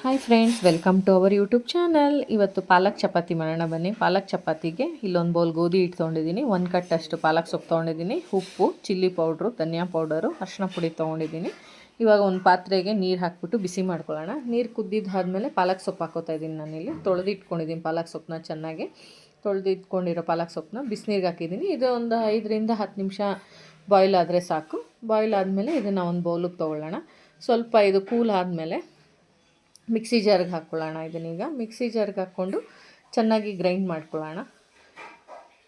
Hi friends, welcome to our YouTube channel. ಇವತ್ತು ಪಾಲಕ್ ಚಪಾತಿ ಮಾಡೋಣ ಬನ್ನಿ. ಪಾಲಕ್ ಚಪಾತಿಗೆ ಇಲ್ಲೊಂದು ಬೌಲ್ ಗೋಧಿ ಹಿಟ್ಟು ತೊಗೊಂಡಿದ್ದೀನಿ, 1 ಕಟ್ಟಷ್ಟು ಪಾಲಕ್ ಸೊಪ್ಪು ತೊಗೊಂಡಿದ್ದೀನಿ, ಉಪ್ಪು, ಚಿಲ್ಲಿ ಪೌಡ್ರು, ಧನಿಯಾ ಪೌಡರು, ಅರಿಶಿನ ಪುಡಿ ತೊಗೊಂಡಿದ್ದೀನಿ. ಇವಾಗ ಒಂದು ಪಾತ್ರೆಗೆ ನೀರು ಹಾಕ್ಬಿಟ್ಟು ಬಿಸಿ ಮಾಡ್ಕೊಳ್ಳೋಣ. ನೀರು ಕುದ್ದಿದ್ದಾದಮೇಲೆ ಪಾಲಕ್ ಸೊಪ್ಪು ಹಾಕೋತಾ ಇದ್ದೀನಿ. ನಾನಿಲ್ಲಿ ತೊಳೆದಿಟ್ಕೊಂಡಿದ್ದೀನಿ ಪಾಲಕ್ ಸೊಪ್ಪನ್ನ. ಚೆನ್ನಾಗಿ ತೊಳೆದಿಟ್ಕೊಂಡಿರೋ ಪಾಲಕ್ ಸೊಪ್ಪನ್ನ ಬಿಸಿನೀರಿಗೆ ಹಾಕಿದ್ದೀನಿ. ಇದು ಒಂದು 5ರಿಂದ 10 ನಿಮಿಷ ಬಾಯ್ಲ್ ಆದರೆ ಸಾಕು. ಬಾಯ್ಲ್ ಆದಮೇಲೆ ಇದನ್ನು ಒಂದು ಬೌಲಿಗೆ ತೊಗೊಳ್ಳೋಣ. ಸ್ವಲ್ಪ ಇದು ಕೂಲ್ ಆದಮೇಲೆ ಮಿಕ್ಸಿ ಜಾರ್ಗೆ ಹಾಕ್ಕೊಳ್ಳೋಣ. ಇದನ್ನೀಗ ಮಿಕ್ಸಿ ಜಾರ್ಗೆ ಹಾಕ್ಕೊಂಡು ಚೆನ್ನಾಗಿ ಗ್ರೈಂಡ್ ಮಾಡ್ಕೊಳ್ಳೋಣ.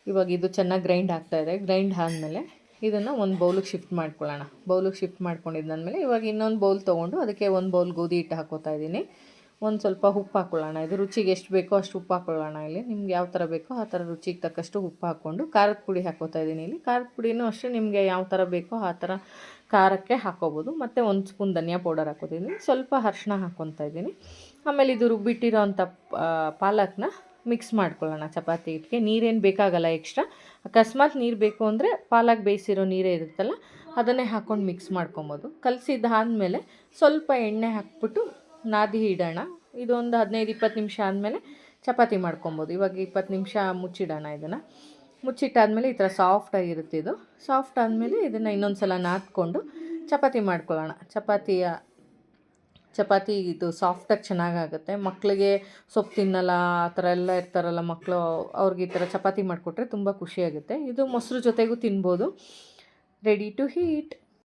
ಇವಾಗ ಇದು ಚೆನ್ನಾಗಿ ಗ್ರೈಂಡ್ ಆಗ್ತಾಯಿದೆ. ಗ್ರೈಂಡ್ ಆದಮೇಲೆ ಇದನ್ನು ಒಂದು ಬೌಲಿಗೆ ಶಿಫ್ಟ್ ಮಾಡ್ಕೊಳ್ಳೋಣ. ಬೌಲಿಗೆ ಶಿಫ್ಟ್ ಮಾಡ್ಕೊಂಡಿದ್ದಾದಮೇಲೆ ಇವಾಗ ಇನ್ನೊಂದು ಬೌಲ್ ತೊಗೊಂಡು ಅದಕ್ಕೆ 1 ಬೌಲ್ ಗೋಧಿ ಹಿಟ್ಟು ಹಾಕೋತಾ ಇದ್ದೀನಿ. ಒಂದು ಸ್ವಲ್ಪ ಉಪ್ಪು ಹಾಕ್ಕೊಳ್ಳೋಣ. ಇದು ರುಚಿಗೆ ಎಷ್ಟು ಬೇಕೋ ಅಷ್ಟು ಉಪ್ಪು ಹಾಕ್ಕೊಳ್ಳೋಣ. ಇಲ್ಲಿ ನಿಮ್ಗೆ ಯಾವ ಥರ ಬೇಕೋ ಆ ಥರ ರುಚಿಗೆ ತಕ್ಕಷ್ಟು ಉಪ್ಪು ಹಾಕ್ಕೊಂಡು ಖಾರದ ಪುಡಿ ಹಾಕೋತಾ ಇದ್ದೀನಿ. ಇಲ್ಲಿ ಖಾರದ ಪುಡಿನೂ ಅಷ್ಟೇ ನಿಮಗೆ ಯಾವ ಥರ ಬೇಕೋ ಆ ಥರ ಖಾರಕ್ಕೆ ಹಾಕೋಬೋದು. ಮತ್ತು 1 ಸ್ಪೂನ್ ಧನಿಯಾ ಪೌಡರ್ ಹಾಕೋತಿದ್ದೀನಿ. ಸ್ವಲ್ಪ ಅರಿಶಿನ ಹಾಕ್ಕೊತಾ ಇದ್ದೀನಿ. ಆಮೇಲೆ ಇದು ರುಬ್ಬಿಟ್ಟಿರೋ ಅಂಥ ಪಾಲಕ್ನ ಮಿಕ್ಸ್ ಮಾಡ್ಕೊಳ್ಳೋಣ ಚಪಾತಿ ಹಿಟ್ಟಿಗೆ. ನೀರೇನು ಬೇಕಾಗಲ್ಲ ಎಕ್ಸ್ಟ್ರಾ. ಅಕಸ್ಮಾತ್ ನೀರು ಬೇಕು ಅಂದರೆ ಪಾಲಕ್ ಬೇಯಿಸಿರೋ ನೀರೇ ಇರುತ್ತಲ್ಲ ಅದನ್ನೇ ಹಾಕ್ಕೊಂಡು ಮಿಕ್ಸ್ ಮಾಡ್ಕೊಬೋದು. ಕಲಸಿದ್ದಾದಮೇಲೆ ಸ್ವಲ್ಪ ಎಣ್ಣೆ ಹಾಕ್ಬಿಟ್ಟು ನಾದಿ ಇಡೋಣ. ಇದೊಂದು 15-20 ನಿಮಿಷ ಆದಮೇಲೆ ಚಪಾತಿ ಮಾಡ್ಕೊಬೋದು. ಇವಾಗ 20 ನಿಮಿಷ ಮುಚ್ಚಿಡೋಣ. ಇದನ್ನು ಮುಚ್ಚಿಟ್ಟಾದಮೇಲೆ ಈ ಥರ ಸಾಫ್ಟಾಗಿರುತ್ತೆ. ಇದು ಸಾಫ್ಟ್ ಆದಮೇಲೆ ಇದನ್ನು ಇನ್ನೊಂದು ಸಲ ನಾದ್ಕೊಂಡು ಚಪಾತಿ ಮಾಡ್ಕೊಳ್ಳೋಣ. ಚಪಾತಿ ಇದು ಸಾಫ್ಟಾಗಿ ಚೆನ್ನಾಗಾಗುತ್ತೆ. ಮಕ್ಕಳಿಗೆ ಸೊಪ್ಪು ತಿನ್ನಲ್ಲ ಆ ಥರ ಎಲ್ಲ ಇರ್ತಾರಲ್ಲ ಮಕ್ಕಳು, ಅವ್ರಿಗೆ ಈ ಥರ ಚಪಾತಿ ಮಾಡಿಕೊಟ್ರೆ ತುಂಬ ಖುಷಿಯಾಗುತ್ತೆ. ಇದು ಮೊಸರು ಜೊತೆಗೂ ತಿನ್ಬೋದು. Ready to heat.